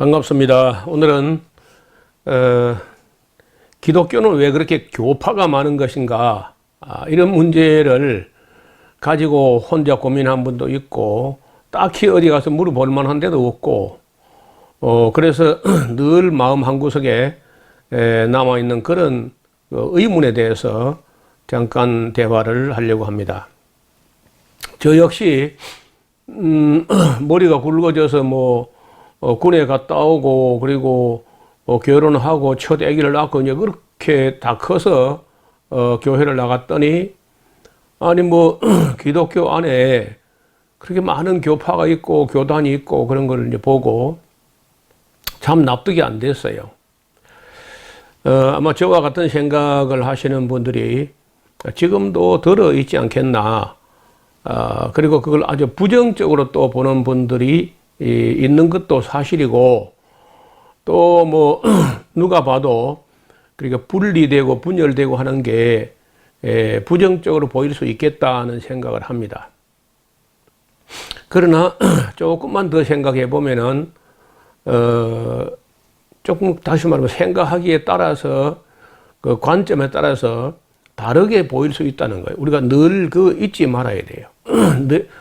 반갑습니다. 오늘은 기독교는 왜 그렇게 교파가 많은 것인가, 이런 문제를 가지고 혼자 고민한 분도 있고 딱히 어디 가서 물어볼 만한 데도 없고, 그래서 늘 마음 한구석에 남아있는 그런 의문에 대해서 잠깐 대화를 하려고 합니다. 저 역시 머리가 굵어져서 군에 갔다 오고, 그리고 결혼하고 첫 아기를 낳고 이제 그렇게 다 커서 교회를 나갔더니, 아니 기독교 안에 그렇게 많은 교파가 있고 교단이 있고 그런 걸 이제 보고 참 납득이 안 됐어요. 아마 저와 같은 생각을 하시는 분들이 지금도 들어 있지 않겠나. 그리고 그걸 아주 부정적으로 또 보는 분들이 있는 것도 사실이고, 또 누가 봐도 그러니까 분리되고 분열되고 하는 게 부정적으로 보일 수 있겠다는 생각을 합니다. 그러나 조금만 더 생각해 보면은 조금 다시 말하면 생각하기에 따라서, 그 관점에 따라서 다르게 보일 수 있다는 거예요. 우리가 늘 잊지 말아야 돼요.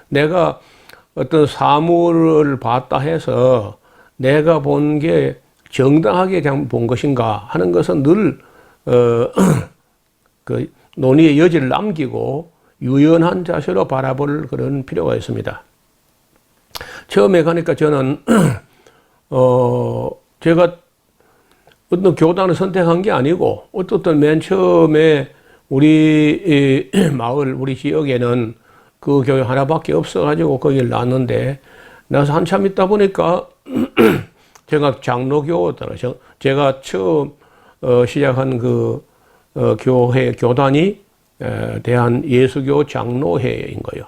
내가 어떤 사물을 봤다 해서 내가 본 게 정당하게 본 것인가 하는 것은 늘 그 논의의 여지를 남기고 유연한 자세로 바라볼 그런 필요가 있습니다. 처음에 가니까 저는 제가 어떤 교단을 선택한 게 아니고, 어떻든 맨 처음에 우리 마을, 우리 지역에는 그 교회 하나밖에 없어가지고 거기를 나왔는데, 나서 한참 있다 보니까 제가 장로교더라고요. 제가 처음 시작한 그 교회 교단이 대한예수교 장로회인 거예요.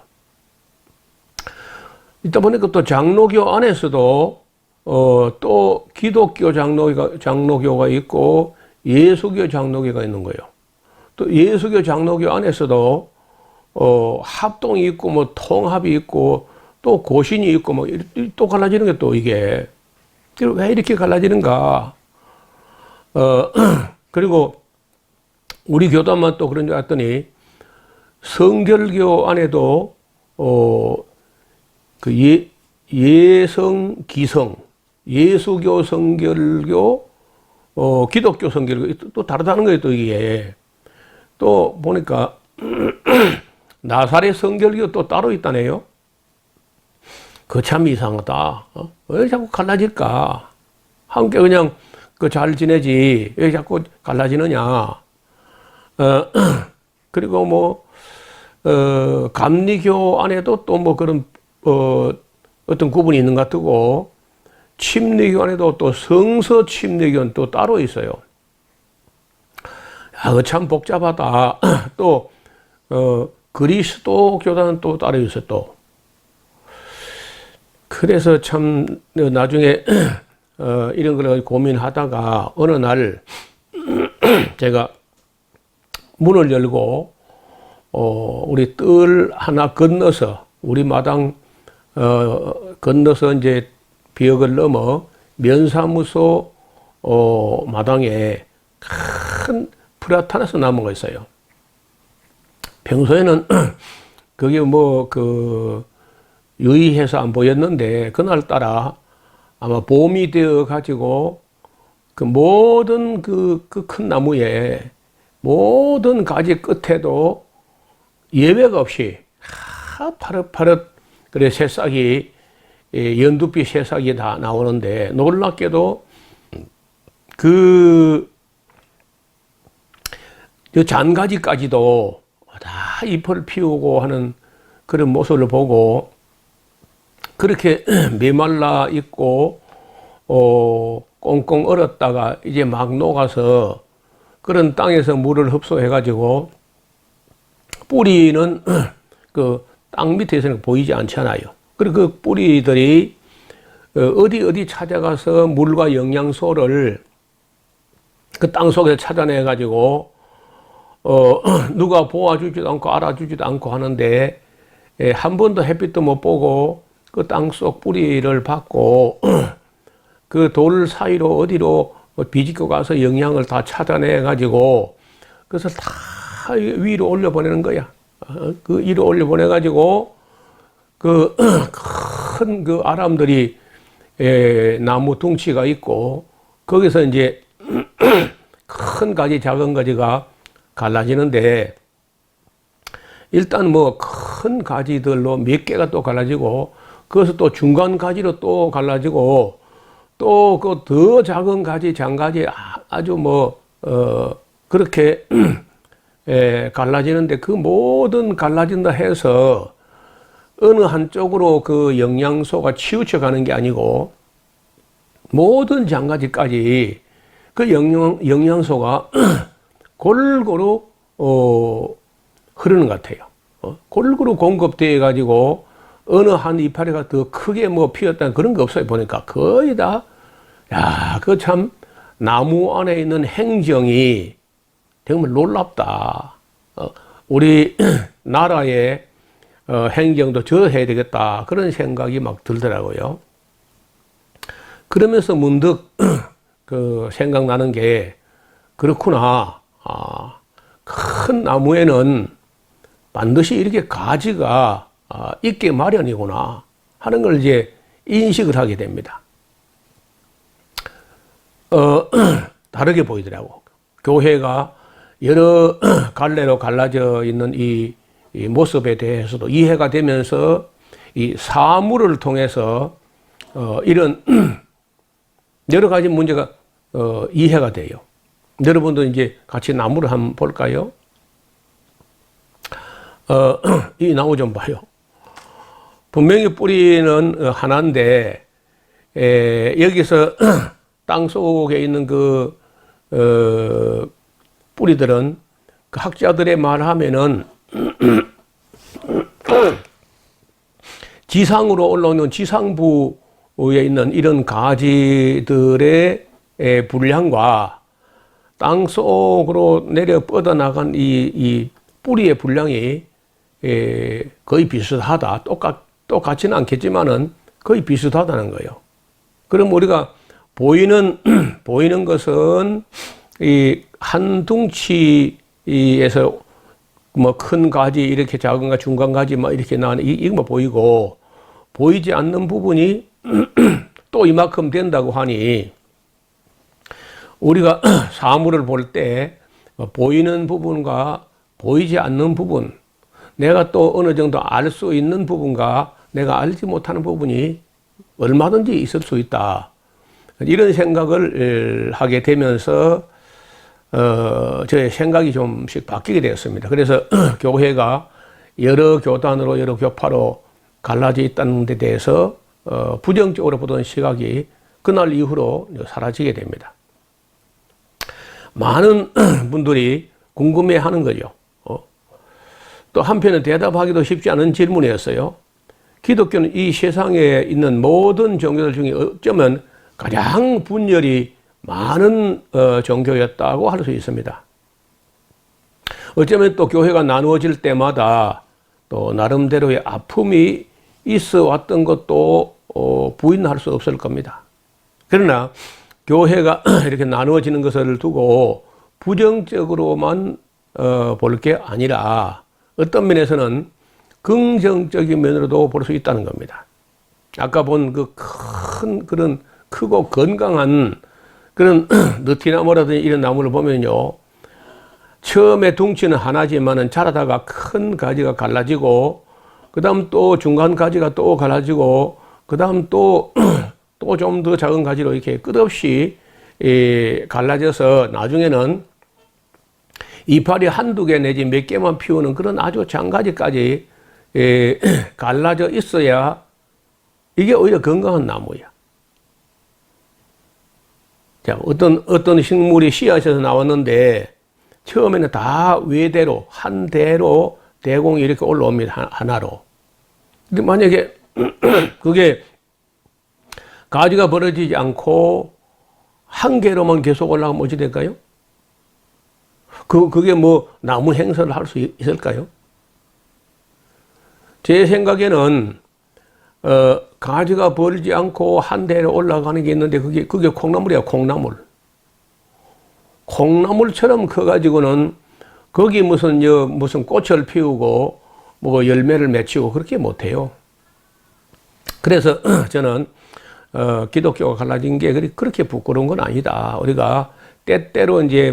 있다 보니까 또 장로교 안에서도 또 기독교 장로교가 있고 예수교 장로교가 있는 거예요. 또 예수교 장로교 안에서도 합동이 있고 통합이 있고 또 고신이 있고 또 갈라지는 게 또 이게 왜 이렇게 갈라지는가. 그리고 우리 교단만 또 그런 줄 알았더니 성결교 안에도 그 예성 기성, 예수교 성결교, 기독교 성결교 또 다르다는 거예요. 또 이게 또 보니까 나사렛 성결교 또 따로 있다네요. 그 참 이상하다. 왜 자꾸 갈라질까? 함께 그냥 잘 지내지 왜 자꾸 갈라지느냐. 그리고 감리교 안에도 또 그런 어떤 구분이 있는 것 같고, 침례교 안에도 또 성서 침례교는 또 따로 있어요. 참 복잡하다. 또 그리스도 교단은 또 따로 있어요. 또 그래서 참 나중에 이런 걸 고민하다가 어느 날 제가 문을 열고 우리 뜰 하나 건너서, 우리 마당 건너서 이제 벽을 넘어 면사무소 마당에 큰 프라타나스 나무가 있어요. 평소에는 그게 유의해서 안 보였는데, 그날따라 아마 봄이 되어 가지고 그 모든 그 큰 나무에 모든 가지 끝에도 예외가 없이 파릇파릇 그래 새싹이, 연두빛 새싹이 다 나오는데, 놀랍게도 잔가지까지도 다 잎을 피우고 하는 그런 모습을 보고, 그렇게 메말라 있고 꽁꽁 얼었다가 이제 막 녹아서 그런 땅에서 물을 흡수해 가지고 뿌리는 그 땅 밑에서는 보이지 않잖아요. 그리고 그 뿌리들이 어디 찾아가서 물과 영양소를 그 땅 속에서 찾아내 가지고 누가 보아주지도 않고 알아주지도 않고 하는데, 한 번도 햇빛도 못 보고 그 땅속 뿌리를 받고 그 돌 사이로 어디로 비집고 가서 영양을 다 찾아내 가지고 그래서 다 위로 올려보내는 거야. 그 위로 올려보내가지고 그 큰 그 아람들이 나무 둥치가 있고 거기서 이제 큰 가지 작은 가지가 갈라지는데 일단 뭐 큰 가지들로 몇 개가 또 갈라지고 그것을 또 중간 가지로 또 갈라지고 또 그 더 작은 가지 장가지 아주 뭐 그렇게 갈라지는데 그 모든 갈라진다 해서 어느 한쪽으로 그 영양소가 치우쳐 가는 게 아니고 모든 장가지까지 그 영양소가 골고루 흐르는 것 같아요. 골고루 공급되어 가지고 어느 한 이파리가 더 크게 뭐 피었다 그런 거 없어요. 보니까 거의 다, 야, 그 참 나무 안에 있는 행정이 정말 놀랍다. 우리 나라의 행정도 저 해야 되겠다. 그런 생각이 막 들더라고요. 그러면서 문득 그 생각나는 게 그렇구나. 큰 나무에는 반드시 이렇게 가지가 있게 마련이구나 하는 걸 이제 인식을 하게 됩니다. 다르게 보이더라고. 교회가 여러 갈래로 갈라져 있는 이 모습에 대해서도 이해가 되면서 이 사물을 통해서 이런 여러 가지 문제가 이해가 돼요. 여러분도 이제 같이 나무를 한번 볼까요? 이 나무 좀 봐요. 분명히 뿌리는 하나인데 여기서 땅 속에 있는 그 뿌리들은 그 학자들의 말하면은 지상으로 올라오는 지상부에 있는 이런 가지들의 분량과 땅 속으로 내려 뻗어나간 이 뿌리의 분량이 거의 비슷하다. 똑같지는 않겠지만은 거의 비슷하다는 거예요. 그럼 우리가 보이는 것은 이 한 둥치에서 뭐 큰 가지 이렇게 작은 가지 중간 가지 막 이렇게 나는 이거 뭐 보이고 보이지 않는 부분이 또 이만큼 된다고 하니 우리가 사물을 볼 때 보이는 부분과 보이지 않는 부분, 내가 또 어느 정도 알 수 있는 부분과 내가 알지 못하는 부분이 얼마든지 있을 수 있다. 이런 생각을 하게 되면서 저의 생각이 좀씩 바뀌게 되었습니다. 그래서 교회가 여러 교단으로 여러 교파로 갈라져 있다는 데 대해서 부정적으로 보던 시각이 그날 이후로 사라지게 됩니다. 많은 분들이 궁금해하는 거죠. 또 한편은 대답하기도 쉽지 않은 질문이었어요. 기독교는 이 세상에 있는 모든 종교들 중에 어쩌면 가장 분열이 많은 종교였다고 할 수 있습니다. 어쩌면 또 교회가 나누어질 때마다 또 나름대로의 아픔이 있어 왔던 것도 부인할 수 없을 겁니다. 그러나 교회가 이렇게 나누어지는 것을 두고 부정적으로만 볼 게 아니라 어떤 면에서는 긍정적인 면으로도 볼 수 있다는 겁니다. 아까 본 그 큰 그런 크고 건강한 그런 느티나무라든지 이런 나무를 보면요, 처음에 둥치는 하나지만은 자라다가 큰 가지가 갈라지고 그 다음 또 중간 가지가 또 갈라지고 그 다음 또 좀 더 작은 가지로 이렇게 끝없이 갈라져서 나중에는 이파리 한두 개 내지 몇 개만 피우는 그런 아주 장가지까지 갈라져 있어야 이게 오히려 건강한 나무야. 자, 어떤 식물이 씨앗에서 나왔는데 처음에는 다 외대로 한 대로 대공이 이렇게 올라옵니다. 하나로. 근데 만약에 그게 가지가 벌어지지 않고 한 개로만 계속 올라가면 어찌 될까요? 그게 뭐 나무 행사를 할 수 있을까요? 제 생각에는 가지가 벌지 않고 한 대에 올라가는 게 있는데 그게 콩나물이야, 콩나물. 콩나물처럼 커가지고는 거기 무슨 꽃을 피우고 뭐 열매를 맺히고 그렇게 못해요. 그래서 저는 기독교가 갈라진 게 그렇게 부끄러운 건 아니다. 우리가 때때로 이제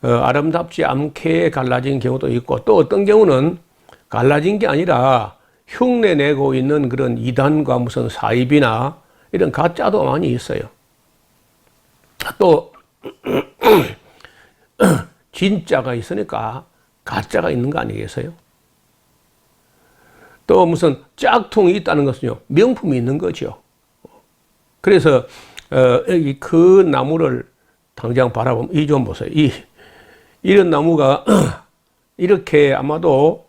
아름답지 않게 갈라진 경우도 있고, 또 어떤 경우는 갈라진 게 아니라 흉내 내고 있는 그런 이단과 무슨 사입이나 이런 가짜도 많이 있어요. 또 진짜가 있으니까 가짜가 있는 거 아니겠어요? 또 무슨 짝퉁이 있다는 것은요, 명품이 있는 거죠. 그래서 여기 그 나무를 당장 바라보면 이 좀 보세요. 이런 나무가 이렇게 아마도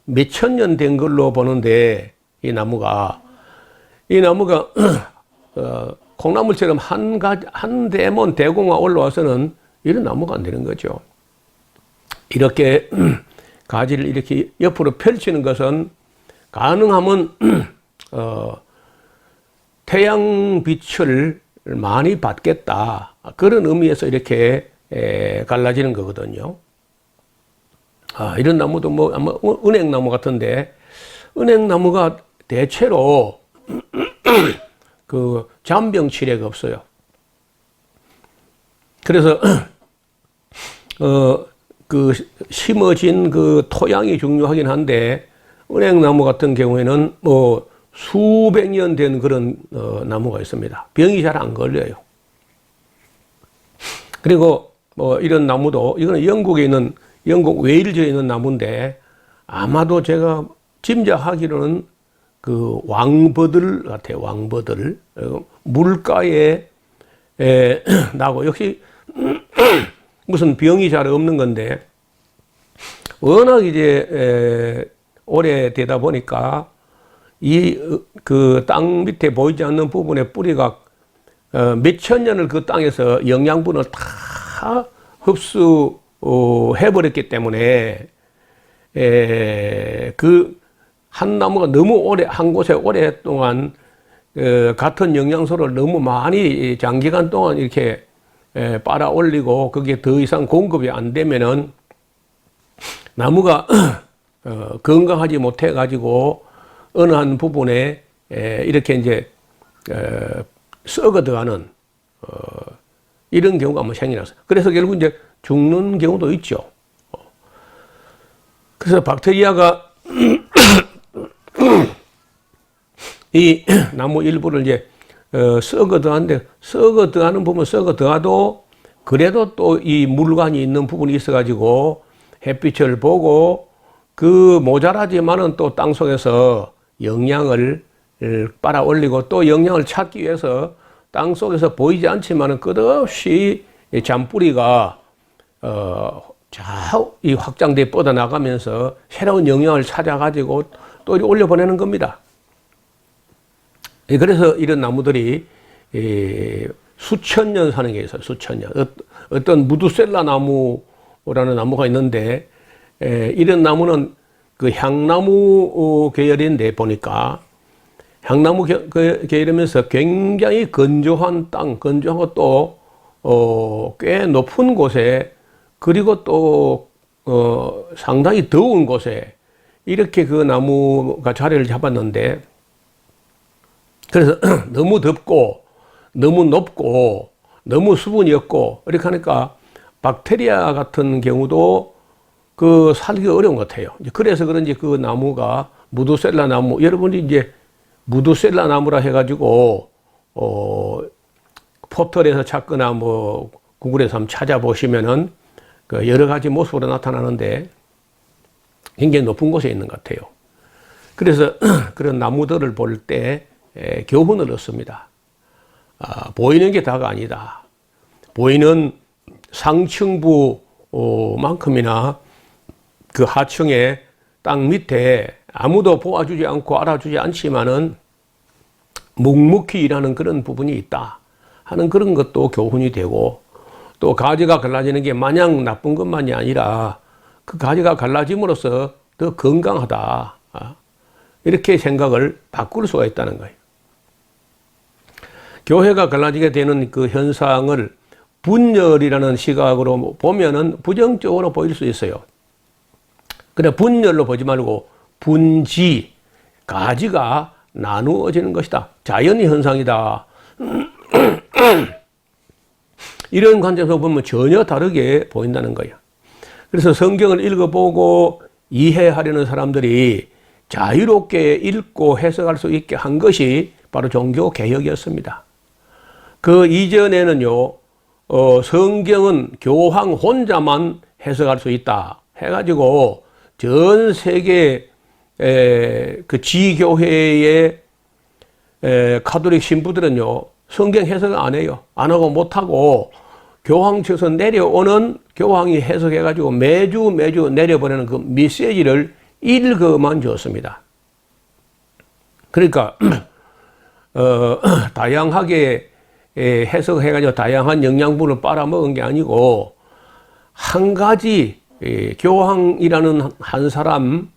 몇천 년 된 걸로 보는데, 이 나무가 콩나물처럼 한 대몬 대공화 올라와서는 이런 나무가 안 되는 거죠. 이렇게 가지를 이렇게 옆으로 펼치는 것은 가능하면 태양빛을 많이 받겠다, 그런 의미에서 이렇게 갈라지는 거거든요. 이런 나무도 아마 은행나무 같은데, 은행나무가 대체로 그 잔병치레가 없어요. 그래서 그 심어진 그 토양이 중요하긴 한데, 은행나무 같은 경우에는 수백 년 된 그런 나무가 있습니다. 병이 잘 안 걸려요. 그리고 이런 나무도, 이거는 영국 웨일즈에 있는 나무인데, 아마도 제가 짐작하기로는 그 왕버들 같아요. 왕버들. 물가에 나고, 역시 무슨 병이 잘 없는 건데, 워낙 이제 오래되다 보니까 그 땅 밑에 보이지 않는 부분의 뿌리가 몇천 년을 그 땅에서 영양분을 다 흡수해버렸기 때문에 그 한 나무가 너무 오래, 한 곳에 오랫동안 같은 영양소를 너무 많이 장기간 동안 이렇게 빨아 올리고 그게 더 이상 공급이 안 되면은 나무가 건강하지 못해 가지고 어느 한 부분에 이렇게 이제 썩어 들어가는 이런 경우가 한번 생겨났어요. 그래서 결국 이제 죽는 경우도 있죠. 그래서 박테리아가 이 나무 일부를 이제 썩어 들어가는데, 썩어 들어가는 부분, 썩어 들어가도 그래도 또 이 물관이 있는 부분이 있어 가지고 햇빛을 보고, 그 모자라지만은 또 땅 속에서 영양을 빨아 올리고, 또 영양을 찾기 위해서 땅 속에서 보이지 않지만은 끝없이 잔뿌리가 이 확장돼 뻗어 나가면서 새로운 영양을 찾아 가지고 또 올려 보내는 겁니다. 그래서 이런 나무들이 수천 년 사는 게 있어요. 수천 년. 어떤 무두셀라 나무라는 나무가 있는데, 이런 나무는 그 향나무 계열인데, 보니까 향나무 계열이면서 굉장히 건조한 땅, 건조하고 또 꽤 높은 곳에, 그리고 또 상당히 더운 곳에 이렇게 그 나무가 자리를 잡았는데, 그래서 너무 덥고 너무 높고 너무 수분이 없고 이렇게 하니까 박테리아 같은 경우도 그 살기가 어려운 것 같아요. 그래서 그런지 그 나무가 무두셀라 나무, 여러분이 이제 무두셀라 나무라 해가지고 포털에서 찾거나 뭐 구글에서 한번 찾아보시면은 그 여러 가지 모습으로 나타나는데 굉장히 높은 곳에 있는 것 같아요. 그래서 그런 나무들을 볼 때 교훈을 얻습니다. 보이는 게 다가 아니다. 보이는 상층부만큼이나 그 하층의 땅 밑에 아무도 보아주지 않고 알아주지 않지만은 묵묵히 일하는 그런 부분이 있다 하는 그런 것도 교훈이 되고, 또 가지가 갈라지는 게 마냥 나쁜 것만이 아니라 그 가지가 갈라짐으로써 더 건강하다, 이렇게 생각을 바꿀 수가 있다는 거예요. 교회가 갈라지게 되는 그 현상을 분열이라는 시각으로 보면은 부정적으로 보일 수 있어요. 그래, 분열로 보지 말고 분지, 가지가 나누어지는 것이다. 자연의 현상이다. 이런 관점에서 보면 전혀 다르게 보인다는 거예요. 그래서 성경을 읽어보고 이해하려는 사람들이 자유롭게 읽고 해석할 수 있게 한 것이 바로 종교개혁이었습니다. 그 이전에는요, 성경은 교황 혼자만 해석할 수 있다 해가지고 전 세계 그 지교회의 가톨릭 신부들은요, 성경 해석을 안 해요. 안 하고 못 하고 교황 측에서 내려오는 교황이 해석해가지고 매주 내려보내는 그 메시지를 읽어만 줬습니다. 그러니까 다양하게 해석해가지고 다양한 영양분을 빨아먹은 게 아니고 한 가지 교황이라는 한 사람,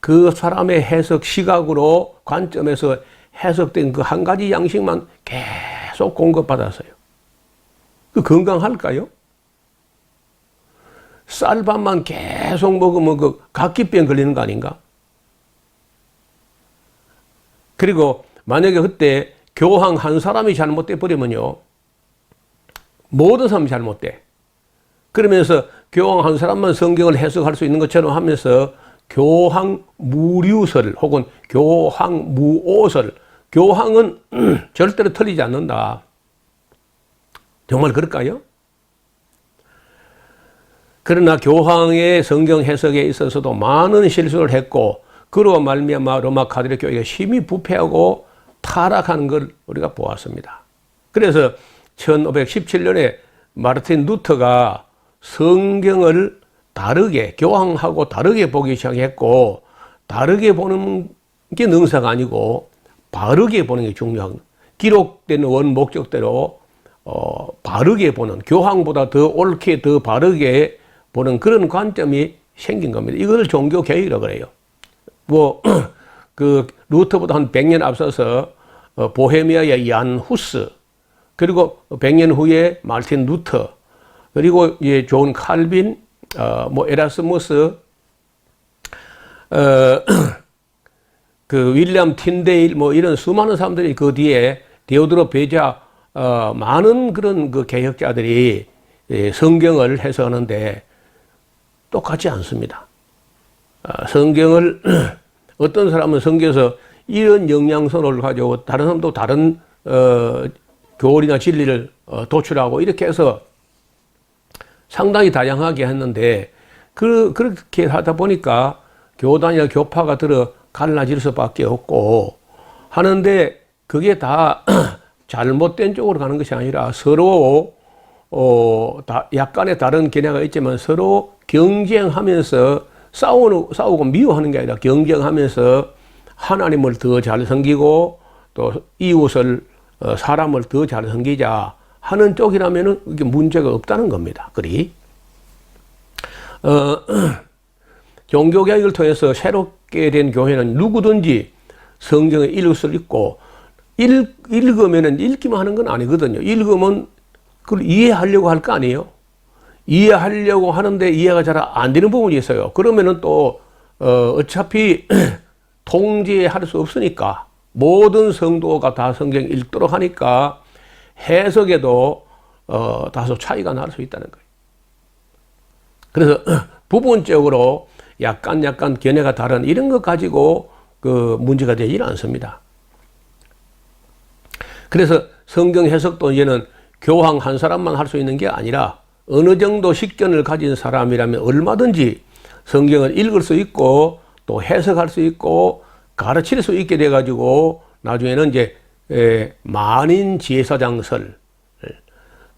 그 사람의 해석 시각으로 관점에서 해석된 그 한 가지 양식만 계속 공급받았어요. 그 건강할까요? 쌀밥만 계속 먹으면 그 각기병 걸리는 거 아닌가? 그리고 만약에 그때 교황 한 사람이 잘못돼 버리면요, 모든 사람이 잘못돼. 그러면서 교황 한 사람만 성경을 해석할 수 있는 것처럼 하면서 교황 무류설 혹은 교황 무오설, 교황은 절대로 틀리지 않는다. 정말 그럴까요? 그러나 교황의 성경 해석에 있어서도 많은 실수를 했고, 그로 말미암아 로마 가톨릭 교회가 심히 부패하고 타락하는 걸 우리가 보았습니다. 그래서 1517년에 마르틴 루터가 성경을 다르게, 교황하고 다르게 보기 시작했고, 다르게 보는 게 능사가 아니고 바르게 보는 게 중요한, 기록된 원 목적대로 바르게 보는, 교황보다 더 옳게 더 바르게 보는 그런 관점이 생긴 겁니다. 이걸 종교 개혁이라고 그래요. 그 루터보다 한 100년 앞서서 보헤미아의 얀 후스, 그리고 100년 후에 마르틴 루터, 그리고 이제 존 칼빈, 에라스무스, 그 윌리엄 틴데일, 이런 수많은 사람들이 그 뒤에 데오드로 베자, 많은 그런 그 개혁자들이 성경을 해석하는데 똑같지 않습니다. 성경을 어떤 사람은 성경에서 이런 영양소를 가지고 다른 사람도 다른 교리나 진리를 도출하고 이렇게 해서 상당히 다양하게 했는데, 그렇게 하다 보니까 교단이나 교파가 들어 갈라질 수밖에 없고 하는데, 그게 다 잘못된 쪽으로 가는 것이 아니라 서로 약간의 다른 견해가 있지만 서로 경쟁하면서 싸우고 미워하는 게 아니라 경쟁하면서 하나님을 더 잘 섬기고 또 이웃을, 사람을 더 잘 섬기자 하는 쪽이라면은 이게 문제가 없다는 겁니다. 그리 종교개혁을 통해서 새롭게 된 교회는 누구든지 성경을 읽을 수 있고, 읽으면은 읽기만 하는 건 아니거든요. 읽으면 그걸 이해하려고 할 거 아니에요. 이해하려고 하는데 이해가 잘 안 되는 부분이 있어요. 그러면은 또 어차피 통제할 수 없으니까 모든 성도가 다 성경 읽도록 하니까 해석에도 다소 차이가 날 수 있다는 거예요. 그래서 부분적으로 약간 견해가 다른 이런 것 가지고 그 문제가 되질 않습니다. 그래서 성경 해석도 이제는 교황 한 사람만 할 수 있는 게 아니라 어느 정도 식견을 가진 사람이라면 얼마든지 성경을 읽을 수 있고 또 해석할 수 있고 가르칠 수 있게 돼가지고 나중에는 이제 만인 제사장설,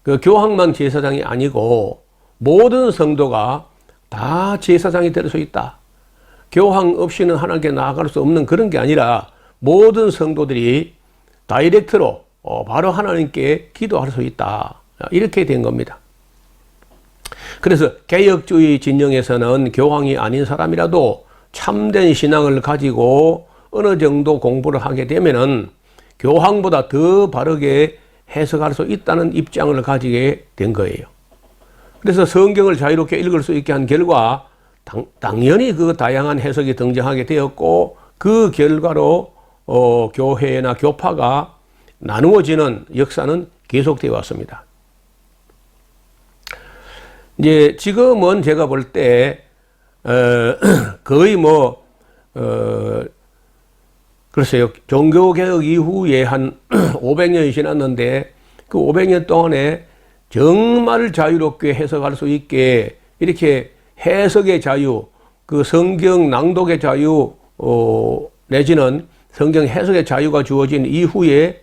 그 교황만 제사장이 아니고 모든 성도가 다 제사장이 될 수 있다. 교황 없이는 하나님께 나아갈 수 없는 그런 게 아니라 모든 성도들이 다이렉트로 바로 하나님께 기도할 수 있다. 이렇게 된 겁니다. 그래서 개혁주의 진영에서는 교황이 아닌 사람이라도 참된 신앙을 가지고 어느 정도 공부를 하게 되면은 교황보다 더 바르게 해석할 수 있다는 입장을 가지게 된 거예요. 그래서 성경을 자유롭게 읽을 수 있게 한 결과 당연히 그 다양한 해석이 등장하게 되었고 그 결과로 교회나 교파가 나누어지는 역사는 계속되어 왔습니다. 이제 지금은 제가 볼 때 거의 글쎄요, 종교개혁 이후에 한 500년이 지났는데 그 500년 동안에 정말 자유롭게 해석할 수 있게 이렇게 해석의 자유, 그 성경 낭독의 자유, 내지는 성경 해석의 자유가 주어진 이후에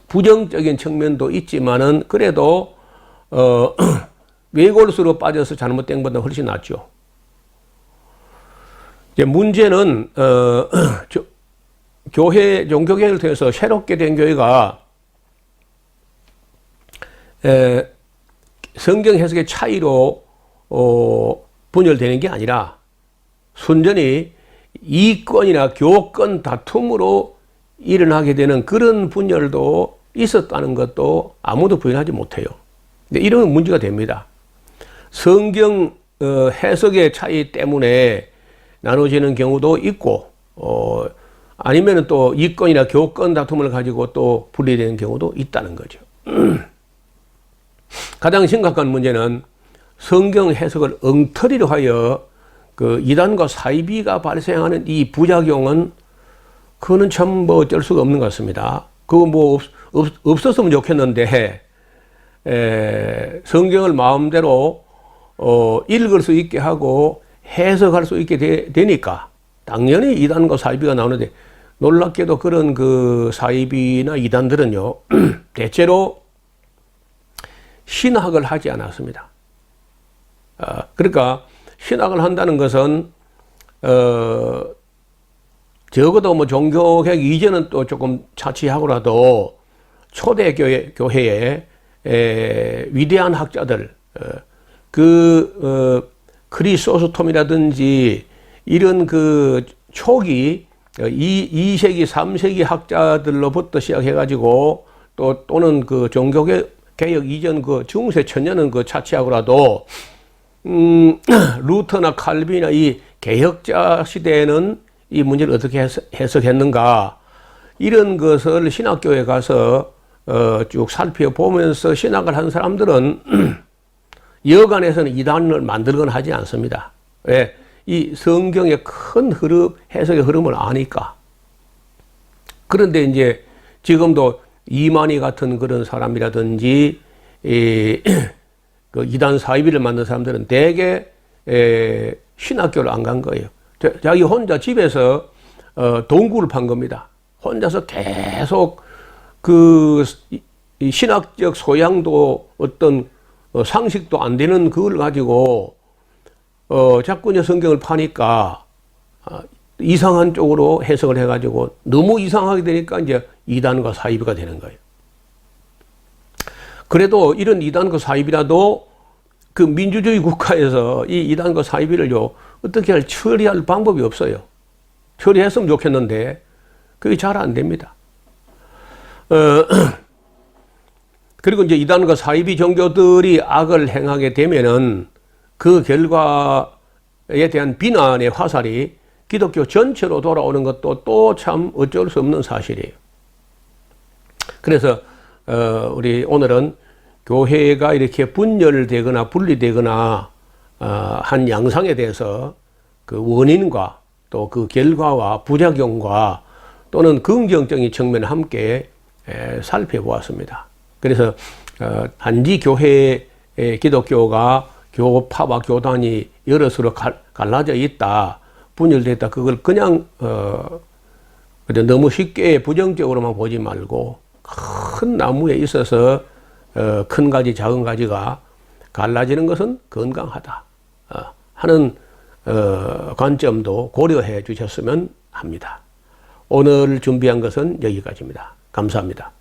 부정적인 측면도 있지만은 그래도 외골수로 빠져서 잘못된 것보다 훨씬 낫죠. 이제 문제는 교회 종교개혁을 통해서 새롭게 된 교회가 성경 해석의 차이로 분열되는 게 아니라 순전히 이권이나 교권 다툼으로 일어나게 되는 그런 분열도 있었다는 것도 아무도 부인하지 못해요. 근데 이런 문제가 됩니다. 성경 해석의 차이 때문에 나눠지는 경우도 있고 아니면 또 이권이나 교권 다툼을 가지고 또 분리되는 경우도 있다는 거죠. 가장 심각한 문제는 성경 해석을 엉터리로 하여 그 이단과 사이비가 발생하는 이 부작용은 그거는 참 어쩔 수가 없는 것 같습니다. 그거 없었으면 좋겠는데 성경을 마음대로 읽을 수 있게 하고 해석할 수 있게 되니까 당연히 이단과 사이비가 나오는데 놀랍게도 그런 그 사이비나 이단들은요 대체로 신학을 하지 않았습니다. 그러니까 신학을 한다는 것은 적어도 종교개혁 이전은 또 조금 차치하고라도 초대 교회에 위대한 학자들 크리소스톰이라든지 이런 그 초기 2세기 3세기 학자들로부터 시작해가지고 또는 그 종교개혁 이전 그 중세 천년은 그 차치하고라도 루터나 칼빈이나 이 개혁자 시대에는 이 문제를 어떻게 해석했는가 이런 것을 신학교에 가서 쭉 살펴보면서 신학을 한 사람들은 여간에서는 이단을 만들거나 하지 않습니다. 왜? 이 성경의 큰 해석의 흐름을 아니까. 그런데 이제 지금도 이만희 같은 그런 사람이라든지 그 이단 사이비를 만든 사람들은 대개 신학교를 안 간 거예요. 자기 혼자 집에서 동구를 판 겁니다. 혼자서 계속 그 신학적 소양도 어떤 상식도 안 되는 그걸 가지고 자꾸 이제 성경을 파니까 이상한 쪽으로 해석을 해가지고 너무 이상하게 되니까 이제 이단과 사이비가 되는 거예요. 그래도 이런 이단과 사이비라도 그 민주주의 국가에서 이 이단과 사이비를요 어떻게 처리할 방법이 없어요. 처리했으면 좋겠는데 그게 잘 안 됩니다. 그리고 이제 이단과 사이비 종교들이 악을 행하게 되면은 그 결과에 대한 비난의 화살이 기독교 전체로 돌아오는 것도 또 참 어쩔 수 없는 사실이에요. 그래서 우리 오늘은 교회가 이렇게 분열되거나 분리되거나 한 양상에 대해서 그 원인과 또 그 결과와 부작용과 또는 긍정적인 측면을 함께 살펴보았습니다. 그래서 단지 교회의 기독교가 교파와 교단이 여럿으로 갈라져 있다, 분열됐다, 그걸 그냥 너무 쉽게 부정적으로만 보지 말고 큰 나무에 있어서 큰 가지 작은 가지가 갈라지는 것은 건강하다 하는 관점도 고려해 주셨으면 합니다. 오늘 준비한 것은 여기까지입니다. 감사합니다.